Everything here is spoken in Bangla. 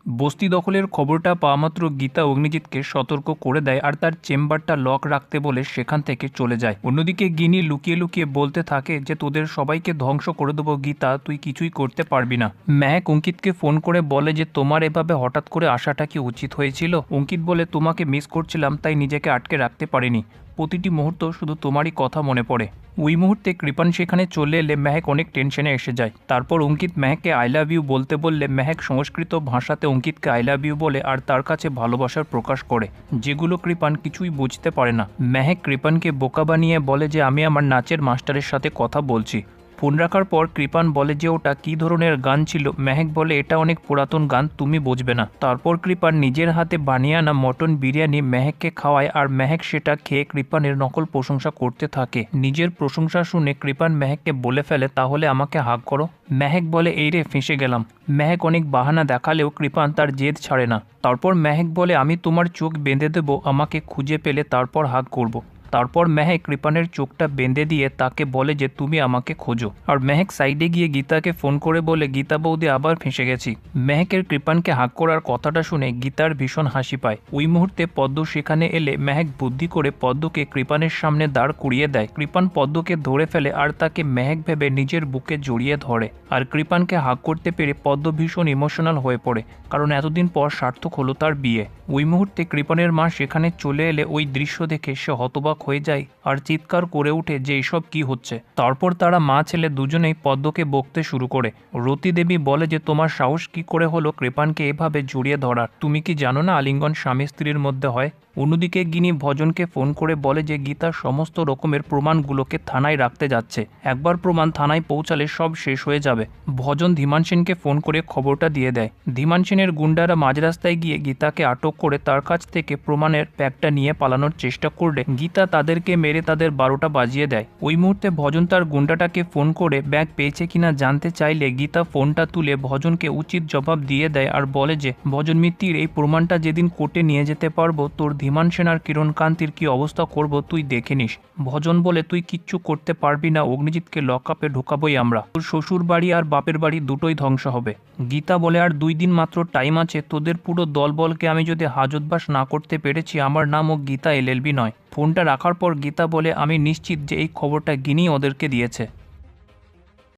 বস্তি দখলের খবরটা পাওয়া মাত্র গীতা অগ্নিজিৎকে সতর্ক করে দেয় আর তার চেম্বারটা লক রাখতে বলে সেখান থেকে চলে যায়। অন্যদিকে গিনি লুকিয়ে লুকিয়ে বলতে থাকে যে তোদের সবাইকে ধ্বংস করে দেবো গীতা, তুই কিছুই করতে পারবি না। ম্যাক অঙ্কিতকে ফোন করে বলে যে তোমার এভাবে হঠাৎ করে আসাটা কি উচিত হয়েছিল? অঙ্কিত বলে তোমাকে মিস করছিলাম তাই নিজেকে আটকে রাখতে পারিনি, প্রতিটি মুহূর্ত শুধু তোমারই কথা মনে পড়ে। ওই মুহূর্তে কৃপান সেখানে চলে এলে মেহেক অনেক টেনশনে এসে যায়। তারপর অঙ্কিত মেহেককে আই লাভ ইউ বলতে বললে মেহেক সংস্কৃত ভাষাতে অঙ্কিতকে আই লাভ ইউ বলে আর তার কাছে ভালোবাসার প্রকাশ করে, যেগুলো কৃপান কিছুই বুঝতে পারে না। মেহেক কৃপানকে বোকা বানিয়ে বলে যে আমি আমার নাচের মাস্টারের সাথে কথা বলছি। ফোন রাখার পর কৃপান বলে যে ওটা কী ধরনের গান ছিল। মেহেক বলে এটা অনেক পুরাতন গান, তুমি বুঝবে না। তারপর কৃপান নিজের হাতে বানিয়ে আনা মটন বিরিয়ানি মেহেককে খাওয়ায় আর মেহেক সেটা খেয়ে কৃপানের নকল প্রশংসা করতে থাকে। নিজের প্রশংসা শুনে কৃপান মেহেককে বলে ফেলে তাহলে আমাকে হাগ করো। মেহেক বলে এই রে ফেঁসে গেলাম। মেহেক অনেক বাহানা দেখালেও কৃপান তার জেদ ছাড়ে না। তারপর মেহেক বলে আমি তোমার চোখ বেঁধে দেবো, আমাকে খুঁজে পেলে তারপর হাগ করব। তারপর মেহেক কৃপানের চোখটা বেঁধে দিয়ে তাকে বলে যে তুমি আমাকে খোঁজো। আর মেহেক সাইডে গিয়ে গীতাকে ফোন করে বলে গীতা বৌদি আবার ফেঁসে গেছি। মেহেকের কৃপানকে হাঁক করার কথাটা শুনে গীতার ভীষণ হাসি পায়। ওই মুহূর্তে পদ্ম সেখানে এলে মেহেক বুদ্ধি করে পদ্মকে কৃপানের সামনে দাঁড় করিয়ে দেয়। কৃপান পদ্মকে ধরে ফেলে আর তাকে মেহেক ভেবে নিজের বুকে জড়িয়ে ধরে। আর কৃপানকে হাঁক করতে পেরে পদ্ম ভীষণ ইমোশনাল হয়ে পড়ে, কারণ এতদিন পর সার্থক হলো তার বিয়ে। ওই মুহূর্তে কৃপানের মা সেখানে চলে এলে ওই দৃশ্য দেখে সে হতবাক হয়ে যায় আর চিৎকার করে ওঠে যে এসব কি হচ্ছে। তারপর তারা মা ছেলে দুজনেই পদ্মকে বকতে শুরু করে। রতি দেবী বলে যে তোমার সাহস কি করে হলো কৃপানকে এভাবে জড়িয়ে ধরার, তুমি কি জানো না আলিঙ্গন স্বামী স্ত্রীর মধ্যে হয়? অন্যদিকে গিনি ভজনকে ফোন করে বলে যে গীতার সমস্ত রকমের প্রমাণগুলোকে থানায় রাখতে যাচ্ছে, একবার প্রমাণ থানায় পৌঁছালে সব শেষ হয়ে যাবে। ভজন ধীমান সেনকে ফোন করে খবরটা দিয়ে দেয়। ধীমান সেনের গুন্ডারা মাঝ রাস্তায় গিয়ে গীতাকে আটক করে তার কাছ থেকে প্রমাণের প্যাকটা নিয়ে পালানোর চেষ্টা করলে গীতা তাদেরকে মেরে তাদের 12টা বাজিয়ে দেয়। ওই মুহূর্তে ভজন তার গুন্ডাটাকে ফোন করে ব্যাগ পেয়েছে কিনা জানতে চাইলে গীতা ফোনটা তুলে ভজনকে উচিত জবাব দিয়ে দেয় আর বলে যে ভজন মিত্তির এই প্রমাণটা যেদিন কোর্টে নিয়ে যেতে পারবো তোর ধীমান সেন আর কিরণ কান্তির কি অবস্থা করব তুই দেখে নিস। ভজন বলে তুই কিচ্ছু করতে পারবি না, অগ্নিজিৎকে লকআপে ঢোকাবোই আমরা, তোর শ্বশুর বাড়ি আর বাপের বাড়ি দুটোই ধ্বংস হবে। গীতা বলে আর 2 দিন মাত্র টাইম আছে, তোদের পুরো দলবলকে আমি যদি হাজতবাস না করতে পেরেছি আমার নামও গীতা এলএলবি নয়। ফোনটা রাখার পর গীতা বলে আমি নিশ্চিত যে এই খবরটা গিনি ওদেরকে দিয়েছে।